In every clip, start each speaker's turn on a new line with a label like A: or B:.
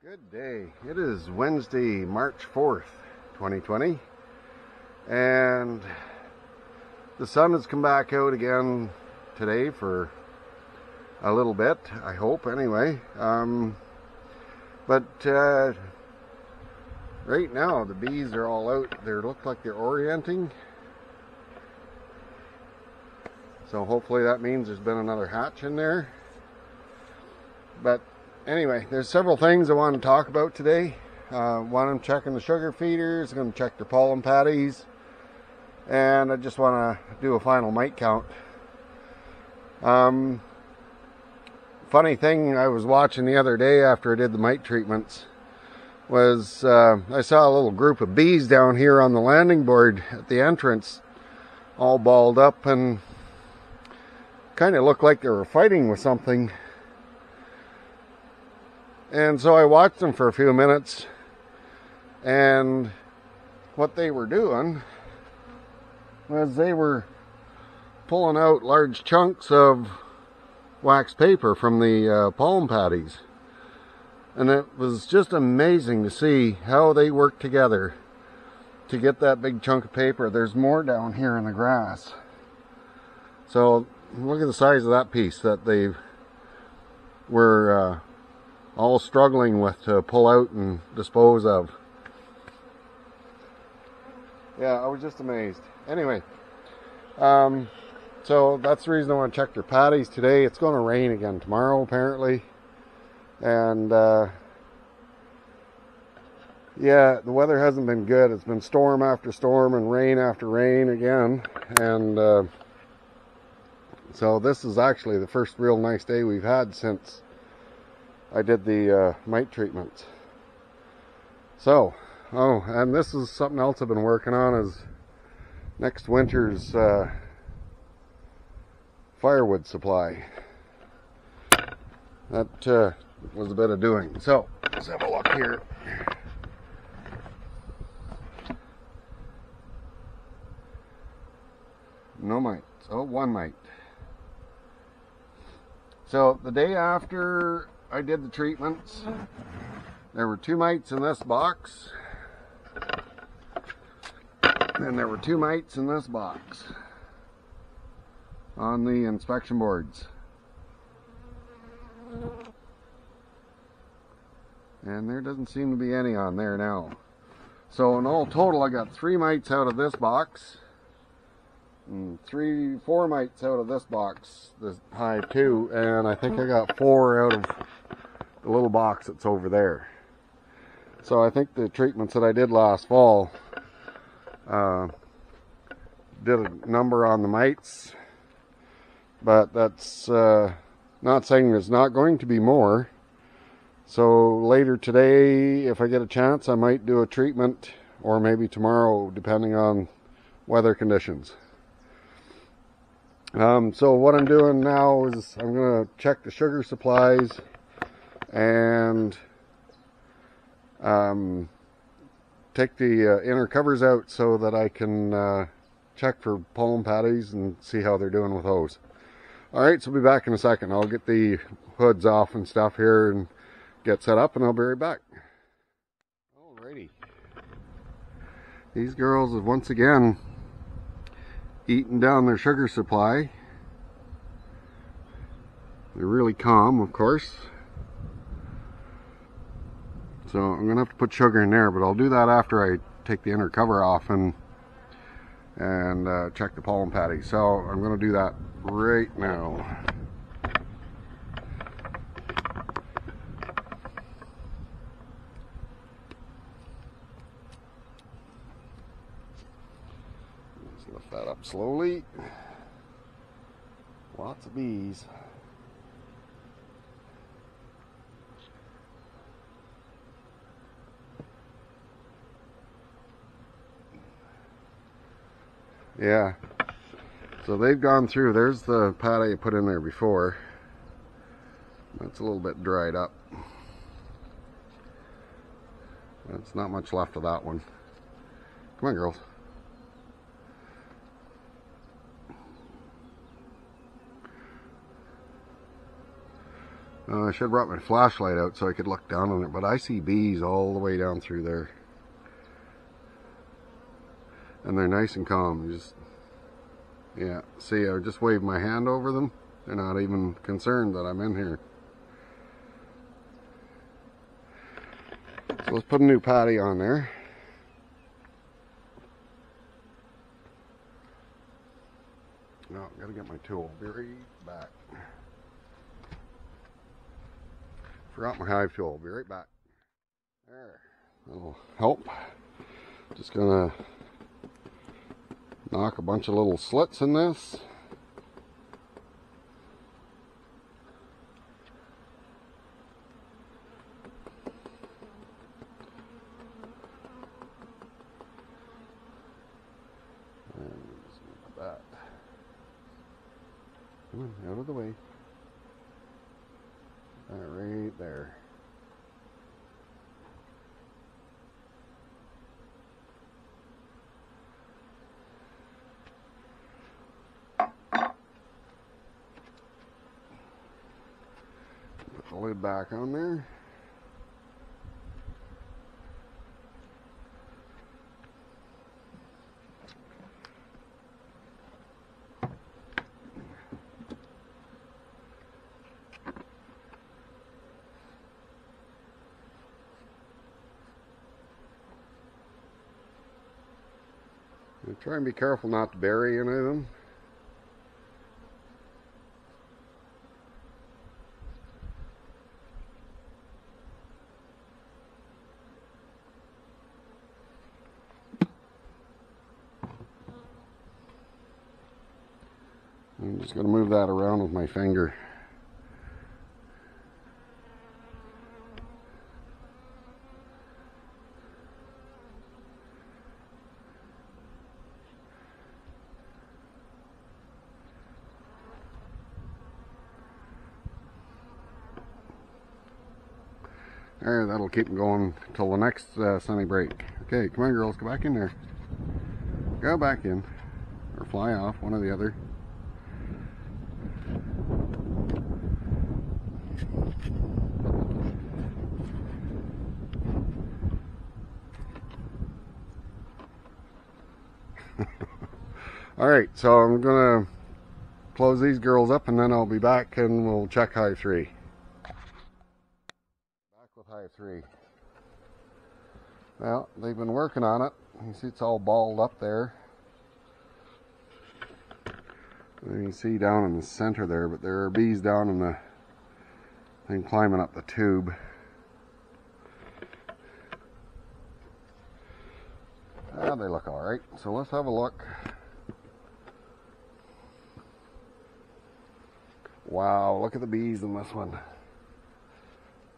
A: Good day. It is Wednesday, March 4th, 2020, and the sun has come back out again today for a little bit, I hope, anyway. But right now the bees are all out. They look like they're orienting, so hopefully that means there's been another hatch in there. But anyway, there's several things I want to talk about today. One, I'm checking the sugar feeders, I'm going to check their pollen patties, and I just want to do a final mite count. Funny thing I was watching the other day after I did the mite treatments was I saw a little group of bees down here on the landing board at the entrance, all balled up, and kind of looked like they were fighting with something. And so I watched them for a few minutes, and what they were doing was they were pulling out large chunks of wax paper from the pollen patties. And it was just amazing to see how they work together to get that big chunk of paper. There's more down here in the grass. So look at the size of that piece that they were all struggling with to pull out and dispose of. Yeah, I was just amazed. Anyway, so that's the reason I want to check their patties today. It's going to rain again tomorrow, apparently. And yeah, the weather hasn't been good. It's been storm after storm and rain after rain again. And so this is actually the first real nice day we've had since I did the mite treatments. So, and this is something else I've been working on, is next winter's firewood supply. That was a bit of doing. So, let's have a look here. No mites. Oh, one mite. So, the day after I did the treatments, there were 2 mites in this box, and there were 2 mites in this box on the inspection boards. And there doesn't seem to be any on there now. So in all total, I got 3 mites out of this box, and 4 mites out of this box, this hive too, and I think I got 4 out of the little box that's over there. So I think the treatments that I did last fall did a number on the mites, but that's not saying there's not going to be more. So later today, if I get a chance, I might do a treatment, or maybe tomorrow, depending on weather conditions. So what I'm doing now is I'm going to check the sugar supplies and take the inner covers out so that I can check for pollen patties and see how they're doing with those. Alright, so I'll be back in a second. I'll get the hoods off and stuff here and get set up, and I'll be right back. Alrighty. These girls have once again eaten down their sugar supply. They're really calm, of course. So I'm going to have to put sugar in there, but I'll do that after I take the inner cover off and check the pollen patty. So I'm going to do that right now. Just lift that up slowly. Lots of bees. Yeah, so they've gone through. There's the patty I put in there before. That's a little bit dried up. That's not much left of that one. Come on, girls. I should have brought my flashlight out so I could look down on it, but I see bees all the way down through there. And they're nice and calm. You just, yeah, see, I just wave my hand over them. They're not even concerned that I'm in here. So let's put a new patty on there. No, gotta get my tool. Be right back. Forgot my hive tool. Be right back. There. That'll help. Just gonna knock a bunch of little slits in this. That. Come on, out of the way. Right there. Put the lid back on there. Try and be careful not to bury any of them. I'm just going to move that around with my finger. There, that'll keep them going till the next sunny break. Okay, come on girls, go back in there. Go back in. Or fly off, one or the other. Alright, so I'm going to close these girls up and then I'll be back and we'll check Hive 3. With Hive 3. Well, they've been working on it. You see it's all balled up there. And you can see down in the center there, but there are bees down in the thing climbing up the tube. Ah, they look alright. So let's have a look. Wow, look at the bees in this one.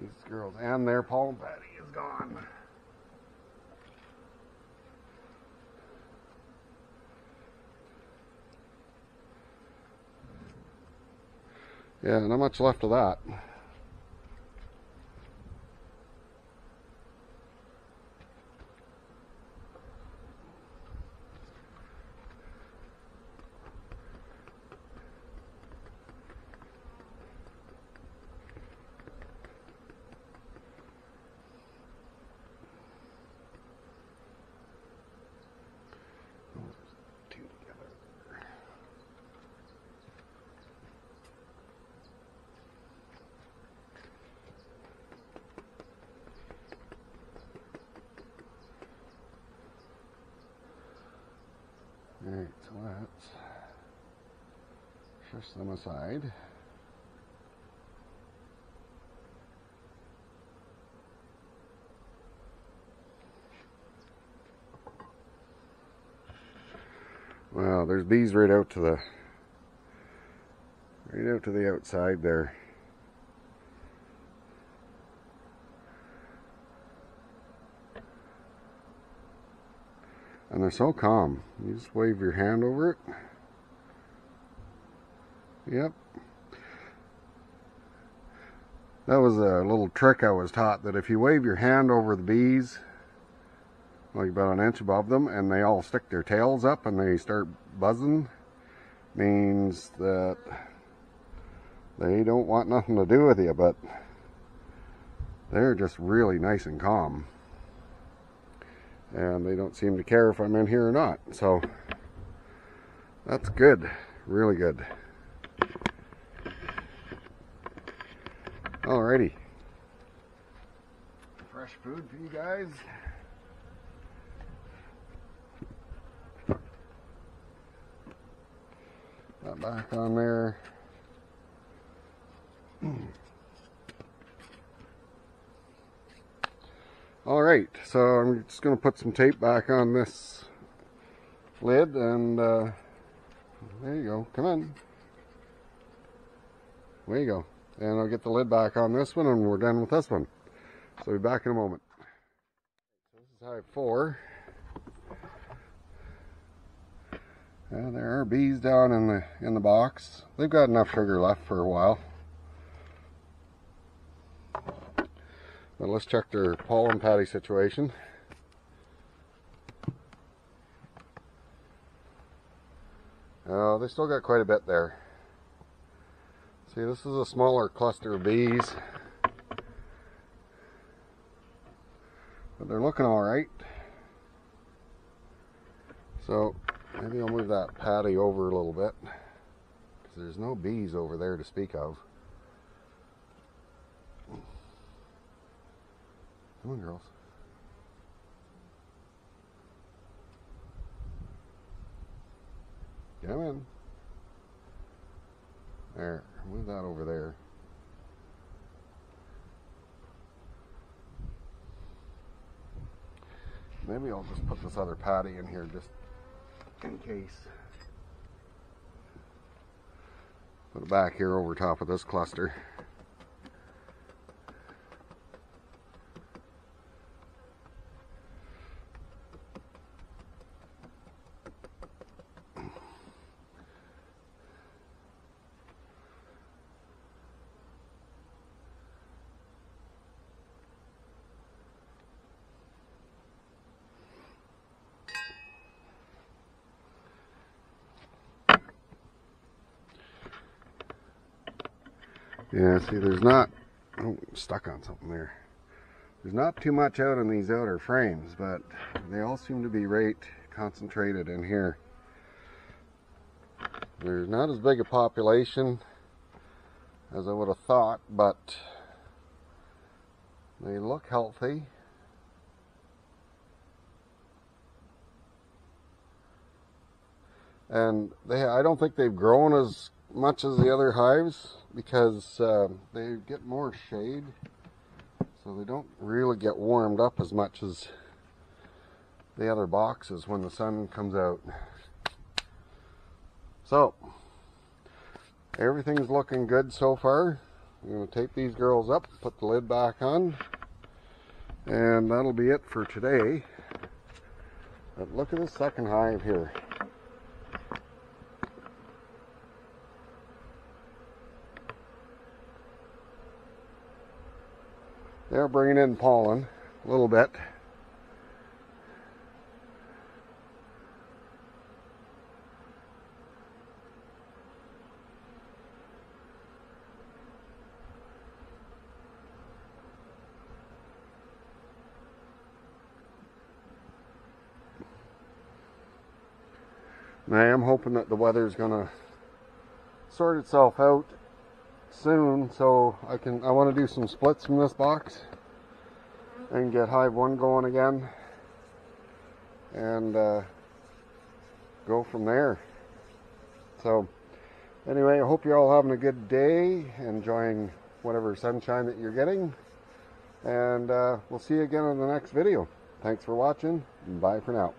A: These girls, and their pollen patty is gone. Yeah, not much left of that. Alright, so let's shush them aside. Wow, there's bees right out to the outside there. And they're so calm. You just wave your hand over it. Yep. That was a little trick I was taught, that if you wave your hand over the bees, like about an inch above them, and they all stick their tails up and they start buzzing, means that They don't want nothing to do with you, but they're just really nice and calm. And they don't seem to care if I'm in here or not. So that's good, really good. Alrighty. Fresh food for you guys. That back on there. Alright, so I'm just going to put some tape back on this lid, and there you go, come in. There you go. And I'll get the lid back on this one, and we're done with this one. So we'll be back in a moment. So this is Hive 4. And there are bees down in the box. They've got enough sugar left for a while. But let's check their pollen patty situation. Oh, they still got quite a bit there. See, this is a smaller cluster of bees. But they're looking alright. So, maybe I'll move that patty over a little bit. Because there's no bees over there to speak of. Come on, girls. Come in. There, move that over there. Maybe I'll just put this other patty in here just in case. Put it back here over top of this cluster. Yeah, see, there's not, oh, stuck on something there. There's not too much out in these outer frames, but they all seem to be right concentrated in here. There's not as big a population as I would have thought, but they look healthy. And I don't think they've grown as much as the other hives, because they get more shade, so they don't really get warmed up as much as the other boxes when the sun comes out. So everything's looking good so far. I'm going to tape these girls up, put the lid back on, and that'll be it for today. But look at the second hive here. They're bringing in pollen a little bit. And I am hoping that the weather's gonna sort itself out soon, so I want to do some splits from this box and get Hive 1 going again, and go from there. So anyway, I hope you're all having a good day, enjoying whatever sunshine that you're getting, and we'll see you again in the next video. Thanks for watching, and bye for now.